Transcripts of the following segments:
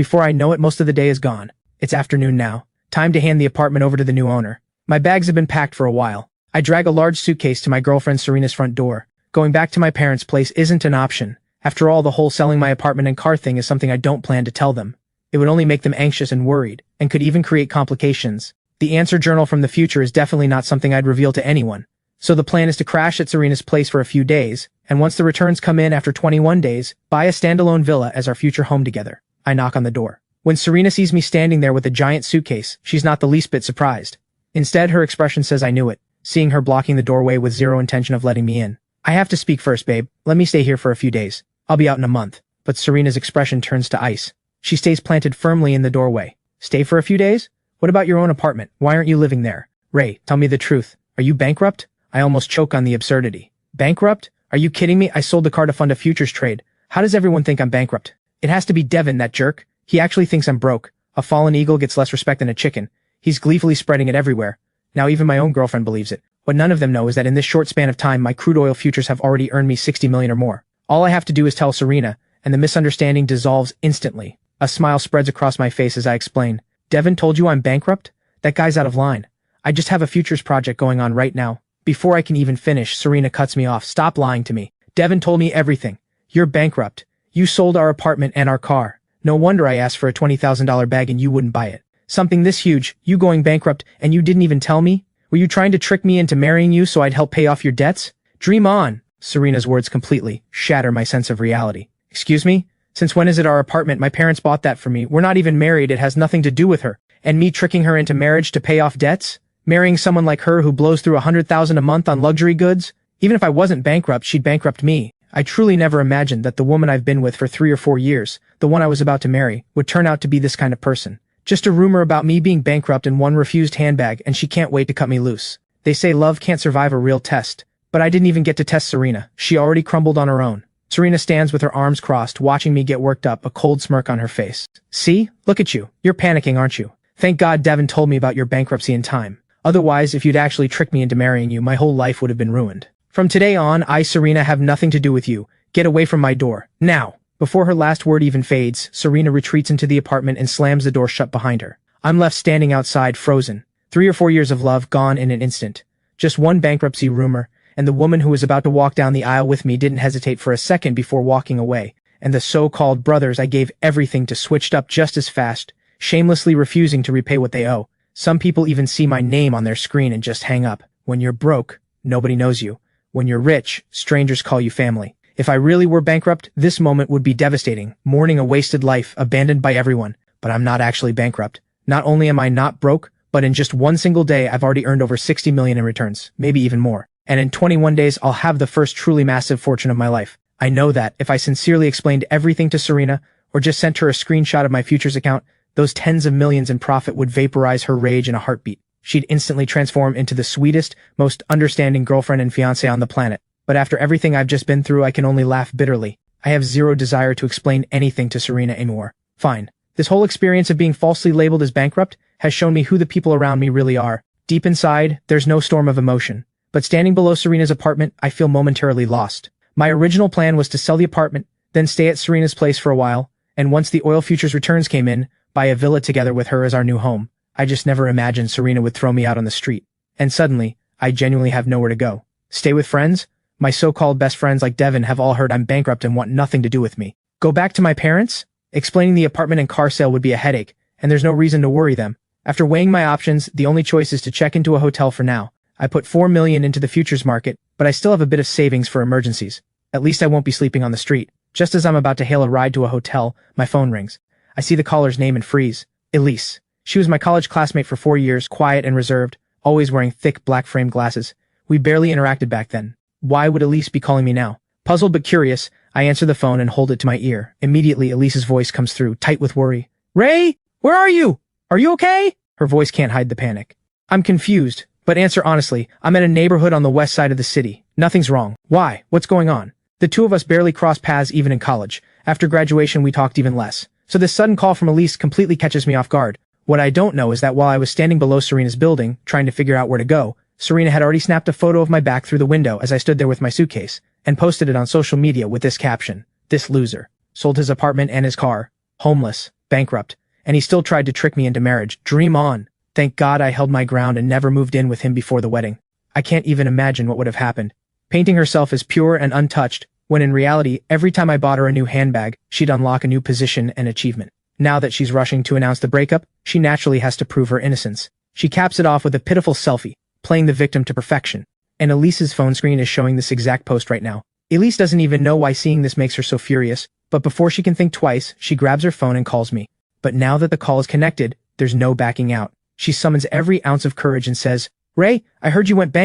Before I know it, most of the day is gone. It's afternoon now. Time to hand the apartment over to the new owner. My bags have been packed for a while. I drag a large suitcase to my girlfriend Serena's front door. Going back to my parents' place isn't an option. After all, the whole selling my apartment and car thing is something I don't plan to tell them. It would only make them anxious and worried, and could even create complications. The answer journal from the future is definitely not something I'd reveal to anyone. So the plan is to crash at Serena's place for a few days, and once the returns come in after 21 days, buy a standalone villa as our future home together. I knock on the door. When Serena sees me standing there with a giant suitcase, she's not the least bit surprised. Instead, her expression says I knew it, seeing her blocking the doorway with zero intention of letting me in. I have to speak first, babe. Let me stay here for a few days. I'll be out in a month. But Serena's expression turns to ice. She stays planted firmly in the doorway. Stay for a few days? What about your own apartment? Why aren't you living there? Ray, tell me the truth. Are you bankrupt? I almost choke on the absurdity. Bankrupt? Are you kidding me? I sold the car to fund a futures trade. How does everyone think I'm bankrupt? It has to be Devin, that jerk. He actually thinks I'm broke. A fallen eagle gets less respect than a chicken. He's gleefully spreading it everywhere. Now even my own girlfriend believes it. What none of them know is that in this short span of time, my crude oil futures have already earned me 60 million or more. All I have to do is tell Serena, and the misunderstanding dissolves instantly. A smile spreads across my face as I explain. Devin told you I'm bankrupt? That guy's out of line. I just have a futures project going on right now. Before I can even finish, Serena cuts me off. Stop lying to me. Devin told me everything. You're bankrupt. You sold our apartment and our car. No wonder I asked for a $20,000 bag and you wouldn't buy it. Something this huge, you going bankrupt, and you didn't even tell me? Were you trying to trick me into marrying you so I'd help pay off your debts? Dream on. Serena's words completely shatter my sense of reality. Excuse me? Since when is it our apartment? My parents bought that for me. We're not even married. It has nothing to do with her. And me tricking her into marriage to pay off debts? Marrying someone like her who blows through $100,000 a month on luxury goods? Even if I wasn't bankrupt, she'd bankrupt me. I truly never imagined that the woman I've been with for 3 or 4 years, the one I was about to marry, would turn out to be this kind of person. Just a rumor about me being bankrupt and one refused handbag, and she can't wait to cut me loose. They say love can't survive a real test. But I didn't even get to test Serena. She already crumbled on her own. Serena stands with her arms crossed, watching me get worked up, a cold smirk on her face. See? Look at you. You're panicking, aren't you? Thank God Devin told me about your bankruptcy in time. Otherwise, if you'd actually tricked me into marrying you, my whole life would have been ruined. From today on, I, Serena, have nothing to do with you. Get away from my door. Now! Before her last word even fades, Serena retreats into the apartment and slams the door shut behind her. I'm left standing outside, frozen. 3 or 4 years of love gone in an instant. Just one bankruptcy rumor, and the woman who was about to walk down the aisle with me didn't hesitate for a second before walking away, and the so-called brothers I gave everything to switched up just as fast, shamelessly refusing to repay what they owe. Some people even see my name on their screen and just hang up. When you're broke, nobody knows you. When you're rich, strangers call you family. If I really were bankrupt, this moment would be devastating, mourning a wasted life, abandoned by everyone. But I'm not actually bankrupt. Not only am I not broke, but in just one single day I've already earned over 60 million in returns, maybe even more. And in 21 days I'll have the first truly massive fortune of my life. I know that if I sincerely explained everything to Serena, or just sent her a screenshot of my futures account, those tens of millions in profit would vaporize her rage in a heartbeat. She'd instantly transform into the sweetest, most understanding girlfriend and fiancé on the planet. But after everything I've just been through, I can only laugh bitterly. I have zero desire to explain anything to Serena anymore. Fine. This whole experience of being falsely labeled as bankrupt has shown me who the people around me really are. Deep inside, there's no storm of emotion. But standing below Serena's apartment, I feel momentarily lost. My original plan was to sell the apartment, then stay at Serena's place for a while, and once the oil futures returns came in, buy a villa together with her as our new home. I just never imagined Serena would throw me out on the street. And suddenly, I genuinely have nowhere to go. Stay with friends? My so-called best friends like Devin have all heard I'm bankrupt and want nothing to do with me. Go back to my parents? Explaining the apartment and car sale would be a headache, and there's no reason to worry them. After weighing my options, the only choice is to check into a hotel for now. I put 4 million into the futures market, but I still have a bit of savings for emergencies. At least I won't be sleeping on the street. Just as I'm about to hail a ride to a hotel, my phone rings. I see the caller's name and freeze. Elise. She was my college classmate for 4 years, quiet and reserved, always wearing thick black-framed glasses. We barely interacted back then. Why would Elise be calling me now? Puzzled but curious, I answer the phone and hold it to my ear. Immediately, Elise's voice comes through, tight with worry. Ray, where are you? Are you okay? Her voice can't hide the panic. I'm confused, but answer honestly. I'm at a neighborhood on the west side of the city. Nothing's wrong. Why? What's going on? The two of us barely crossed paths even in college. After graduation, we talked even less. So this sudden call from Elise completely catches me off guard. What I don't know is that while I was standing below Serena's building, trying to figure out where to go, Serena had already snapped a photo of my back through the window as I stood there with my suitcase, and posted it on social media with this caption. This loser. Sold his apartment and his car. Homeless. bankrupt, and he still tried to trick me into marriage. Dream on. Thank God I held my ground and never moved in with him before the wedding. I can't even imagine what would have happened. Painting herself as pure and untouched, when in reality, every time I bought her a new handbag, she'd unlock a new position and achievement. Now that she's rushing to announce the breakup, she naturally has to prove her innocence. She caps it off with a pitiful selfie, playing the victim to perfection. And Elise's phone screen is showing this exact post right now. Elise doesn't even know why seeing this makes her so furious, but before she can think twice, she grabs her phone and calls me. But now that the call is connected, there's no backing out. She summons every ounce of courage and says, "Ray, I heard you went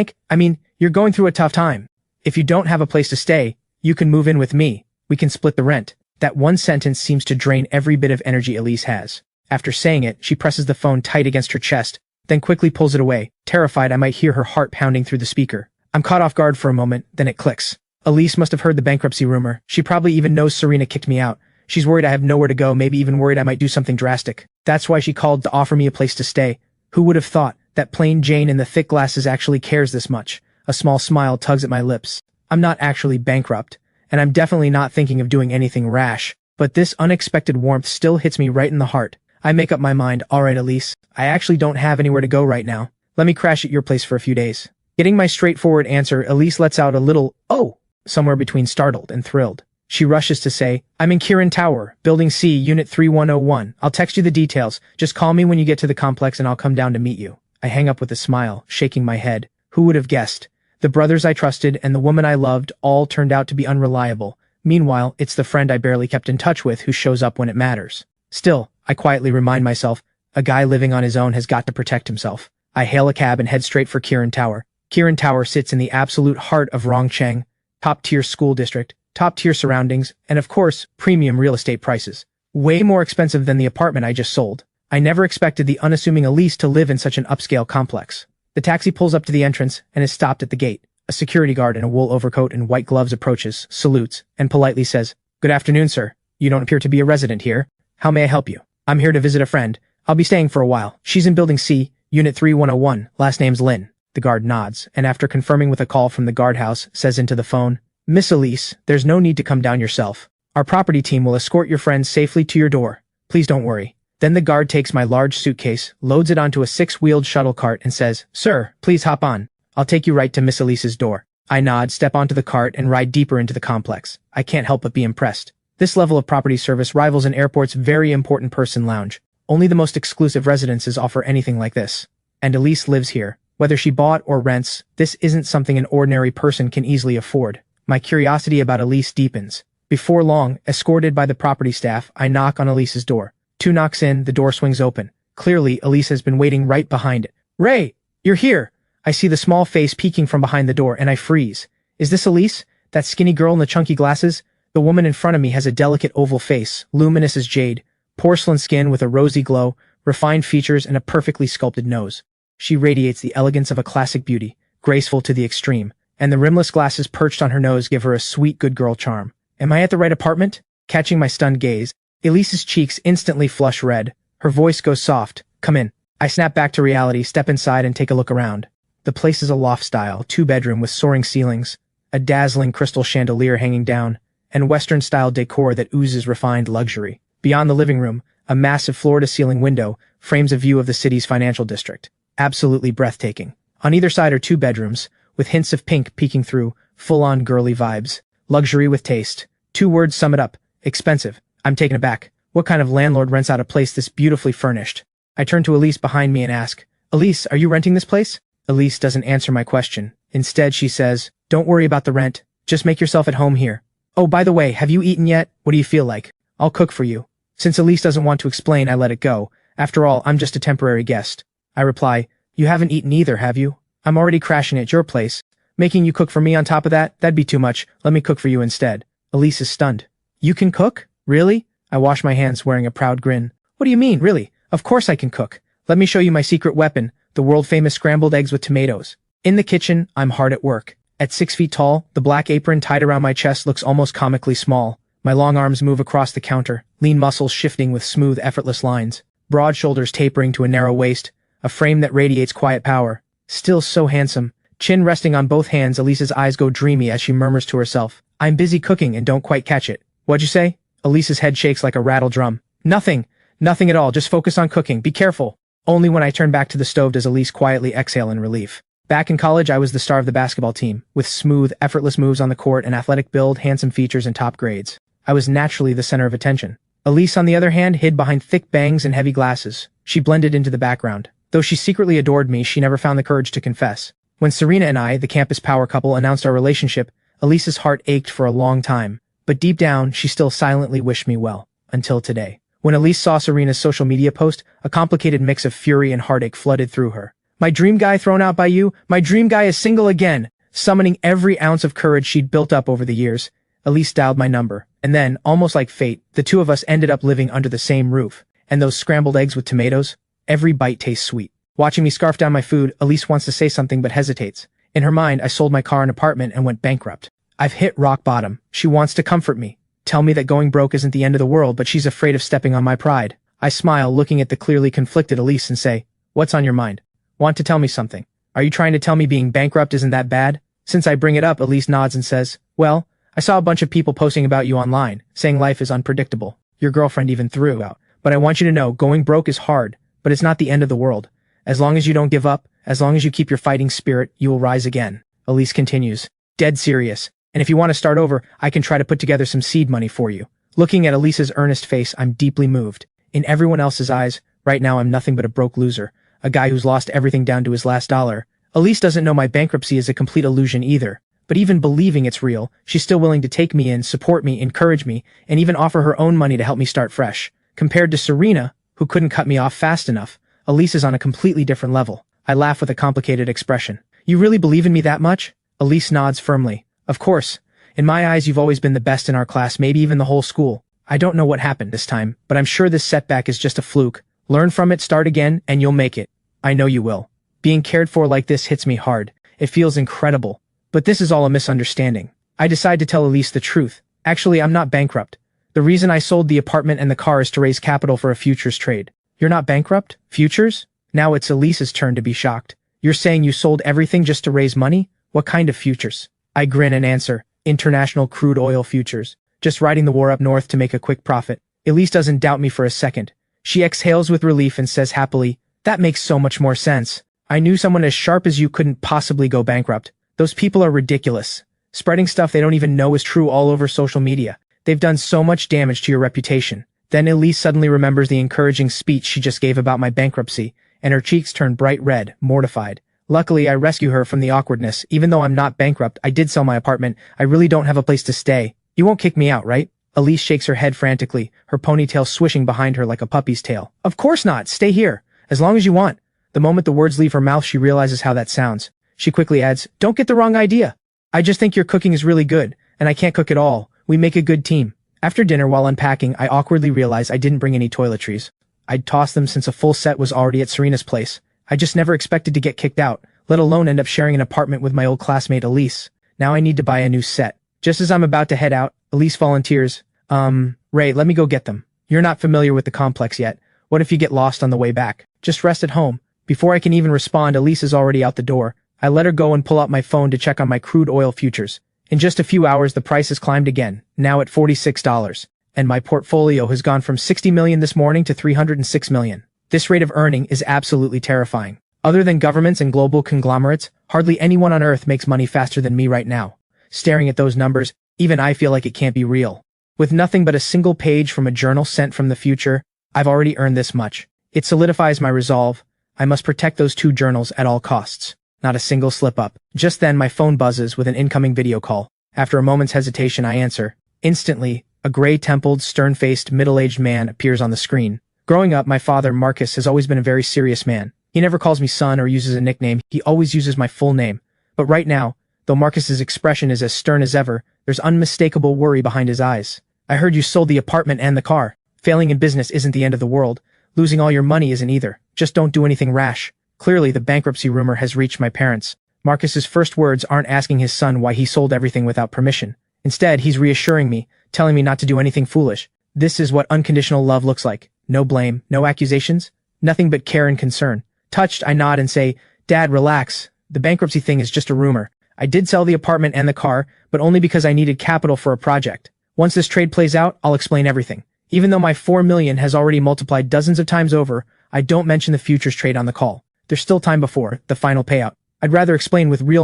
you're going through a tough time. If you don't have a place to stay, you can move in with me. We can split the rent." That one sentence seems to drain every bit of energy Elise has. After saying it, she presses the phone tight against her chest, then quickly pulls it away, terrified I might hear her heart pounding through the speaker. I'm caught off guard for a moment, then it clicks. Elise must have heard the bankruptcy rumor. She probably even knows Serena kicked me out. She's worried I have nowhere to go, maybe even worried I might do something drastic. That's why she called to offer me a place to stay. Who would have thought that plain Jane in the thick glasses actually cares this much? A small smile tugs at my lips. I'm not actually bankrupt, and I'm definitely not thinking of doing anything rash, but this unexpected warmth still hits me right in the heart. I make up my mind, alright Elise, I actually don't have anywhere to go right now. Let me crash at your place for a few days. Getting my straightforward answer, Elise lets out a little, "Oh," somewhere between startled and thrilled. She rushes to say, "I'm in Kirin Tower, Building C, Unit 3101. I'll text you the details. Just call me when you get to the complex and I'll come down to meet you." I hang up with a smile, shaking my head. Who would have guessed? The brothers I trusted and the woman I loved all turned out to be unreliable. Meanwhile, it's the friend I barely kept in touch with who shows up when it matters. Still, I quietly remind myself, a guy living on his own has got to protect himself. I hail a cab and head straight for Kirin Tower. Kirin Tower sits in the absolute heart of Rongcheng, top-tier school district, top-tier surroundings, and of course, premium real estate prices. Way more expensive than the apartment I just sold. I never expected the unassuming Elise to live in such an upscale complex. The taxi pulls up to the entrance and is stopped at the gate. A security guard in a wool overcoat and white gloves approaches, salutes, and politely says, "Good afternoon, sir. You don't appear to be a resident here. How may I help you?" "I'm here to visit a friend. I'll be staying for a while. She's in Building C, Unit 3101. Last name's Lin." The guard nods, and after confirming with a call from the guardhouse, says into the phone, "Miss Elise, there's no need to come down yourself. Our property team will escort your friend safely to your door. Please don't worry." Then the guard takes my large suitcase, loads it onto a 6-wheeled shuttle cart and says, "Sir, please hop on. I'll take you right to Miss Elise's door." I nod, step onto the cart, and ride deeper into the complex. I can't help but be impressed. This level of property service rivals an airport's very important person lounge. Only the most exclusive residences offer anything like this. And Elise lives here. Whether she bought or rents, this isn't something an ordinary person can easily afford. My curiosity about Elise deepens. Before long, escorted by the property staff, I knock on Elise's door. 2 knocks in, the door swings open. Clearly, Elise has been waiting right behind it. "Ray, you're here!" I see the small face peeking from behind the door, and I freeze. Is this Elise? That skinny girl in the chunky glasses? The woman in front of me has a delicate oval face, luminous as jade, porcelain skin with a rosy glow, refined features, and a perfectly sculpted nose. She radiates the elegance of a classic beauty, graceful to the extreme, and the rimless glasses perched on her nose give her a sweet good girl charm. Am I at the right apartment? Catching my stunned gaze, Elise's cheeks instantly flush red. Her voice goes soft. "Come in." I snap back to reality, step inside, and take a look around. The place is a loft-style, 2-bedroom with soaring ceilings, a dazzling crystal chandelier hanging down, and Western-style decor that oozes refined luxury. Beyond the living room, a massive floor-to-ceiling window frames a view of the city's financial district. Absolutely breathtaking. On either side are 2 bedrooms, with hints of pink peeking through, full-on girly vibes. Luxury with taste. 2 words sum it up. Expensive. I'm taken aback. What kind of landlord rents out a place this beautifully furnished? I turn to Elise behind me and ask, "Elise, are you renting this place?" Elise doesn't answer my question. Instead, she says, "Don't worry about the rent. Just make yourself at home here. Oh, by the way, have you eaten yet? What do you feel like? I'll cook for you." Since Elise doesn't want to explain, I let it go. After all, I'm just a temporary guest. I reply, "You haven't eaten either, have you? I'm already crashing at your place. Making you cook for me on top of that? That'd be too much. Let me cook for you instead." Elise is stunned. "You can cook? Really?" I wash my hands wearing a proud grin. "What do you mean, really? Of course I can cook. Let me show you my secret weapon, the world-famous scrambled eggs with tomatoes." In the kitchen, I'm hard at work. At 6 feet tall, the black apron tied around my chest looks almost comically small. My long arms move across the counter, lean muscles shifting with smooth, effortless lines. Broad shoulders tapering to a narrow waist, a frame that radiates quiet power. Still so handsome. Chin resting on both hands, Elise's eyes go dreamy as she murmurs to herself, "I'm busy cooking and don't quite catch it." "What'd you say?" Elise's head shakes like a rattle drum. "Nothing. Nothing at all, just focus on cooking, be careful. Only when I turn back to the stove does Elise quietly exhale in relief. Back in college, I was the star of the basketball team, with smooth, effortless moves on the court, an athletic build, handsome features, and top grades. I was naturally the center of attention. Elise, on the other hand, hid behind thick bangs and heavy glasses. She blended into the background. Though she secretly adored me, she never found the courage to confess. When Serena and I, the campus power couple, announced our relationship, Elise's heart ached for a long time. But deep down, she still silently wished me well. Until today. When Elise saw Serena's social media post, a complicated mix of fury and heartache flooded through her. My dream guy thrown out by you? My dream guy is single again! Summoning every ounce of courage she'd built up over the years, Elise dialed my number. And then, almost like fate, the two of us ended up living under the same roof. And those scrambled eggs with tomatoes? Every bite tastes sweet. Watching me scarf down my food, Elise wants to say something but hesitates. In her mind, I sold my car and apartment and went bankrupt. I've hit rock bottom. She wants to comfort me. Tell me that going broke isn't the end of the world, but she's afraid of stepping on my pride. I smile, looking at the clearly conflicted Elise, and say, "What's on your mind? Want to tell me something? Are you trying to tell me being bankrupt isn't that bad?" Since I bring it up, Elise nods and says, "Well, I saw a bunch of people posting about you online, saying life is unpredictable. Your girlfriend even threw out. But I want you to know, going broke is hard, but it's not the end of the world. As long as you don't give up, as long as you keep your fighting spirit, you will rise again." Elise continues, dead serious. "And if you want to start over, I can try to put together some seed money for you." Looking at Elise's earnest face, I'm deeply moved. In everyone else's eyes, right now I'm nothing but a broke loser, a guy who's lost everything down to his last dollar. Elise doesn't know my bankruptcy is a complete illusion either. But even believing it's real, she's still willing to take me in, support me, encourage me, and even offer her own money to help me start fresh. Compared to Serena, who couldn't cut me off fast enough, Elise is on a completely different level. I laugh with a complicated expression. "You really believe in me that much?" Elise nods firmly. "Of course. In my eyes, you've always been the best in our class, maybe even the whole school. I don't know what happened this time, but I'm sure this setback is just a fluke. Learn from it, start again, and you'll make it. I know you will. Being cared for like this hits me hard. It feels incredible. But this is all a misunderstanding." I decide to tell Elise the truth. Actually, I'm not bankrupt. The reason I sold the apartment and the car is to raise capital for a futures trade. "You're not bankrupt? Futures?" Now it's Elise's turn to be shocked. "You're saying you sold everything just to raise money? What kind of futures?" I grin and answer, "International crude oil futures. Just riding the war up north to make a quick profit." Elise doesn't doubt me for a second. She exhales with relief and says happily, "That makes so much more sense. I knew someone as sharp as you couldn't possibly go bankrupt. Those people are ridiculous. Spreading stuff they don't even know is true all over social media. They've done so much damage to your reputation." Then Elise suddenly remembers the encouraging speech she just gave about my bankruptcy, and her cheeks turn bright red, mortified. Luckily, I rescue her from the awkwardness. "Even though I'm not bankrupt, I did sell my apartment. I really don't have a place to stay. You won't kick me out, right?" Elise shakes her head frantically, her ponytail swishing behind her like a puppy's tail. "Of course not. Stay here. As long as you want." The moment the words leave her mouth, she realizes how that sounds. She quickly adds, "Don't get the wrong idea. I just think your cooking is really good, and I can't cook at all. We make a good team." After dinner, while unpacking, I awkwardly realize I didn't bring any toiletries. I'd tossed them since a full set was already at Serena's place. I just never expected to get kicked out, let alone end up sharing an apartment with my old classmate Elise. Now I need to buy a new set. Just as I'm about to head out, Elise volunteers, "Ray, let me go get them. You're not familiar with the complex yet. What if you get lost on the way back? Just rest at home." Before I can even respond, Elise is already out the door. I let her go and pull out my phone to check on my crude oil futures. In just a few hours, the price has climbed again, now at $46. And my portfolio has gone from 60 million this morning to 306 million. This rate of earning is absolutely terrifying. Other than governments and global conglomerates, hardly anyone on earth makes money faster than me right now. Staring at those numbers, even I feel like it can't be real. With nothing but a single page from a journal sent from the future, I've already earned this much. It solidifies my resolve. I must protect those 2 journals at all costs. Not a single slip-up. Just then, my phone buzzes with an incoming video call. After a moment's hesitation, I answer. Instantly, a gray-templed, stern-faced, middle-aged man appears on the screen. Growing up, my father, Marcus, has always been a very serious man. He never calls me son or uses a nickname. He always uses my full name. But right now, though Marcus's expression is as stern as ever, there's unmistakable worry behind his eyes. "I heard you sold the apartment and the car. Failing in business isn't the end of the world. Losing all your money isn't either. Just don't do anything rash." Clearly, the bankruptcy rumor has reached my parents. Marcus's first words aren't asking his son why he sold everything without permission. Instead, he's reassuring me, telling me not to do anything foolish. This is what unconditional love looks like. No blame, no accusations, nothing but care and concern. Touched, I nod and say, "Dad, relax. The bankruptcy thing is just a rumor. I did sell the apartment and the car, but only because I needed capital for a project. Once this trade plays out, I'll explain everything. Even though my 4 million has already multiplied dozens of times over, I don't mention the futures trade on the call. There's still time before the final payout. I'd rather explain with real money.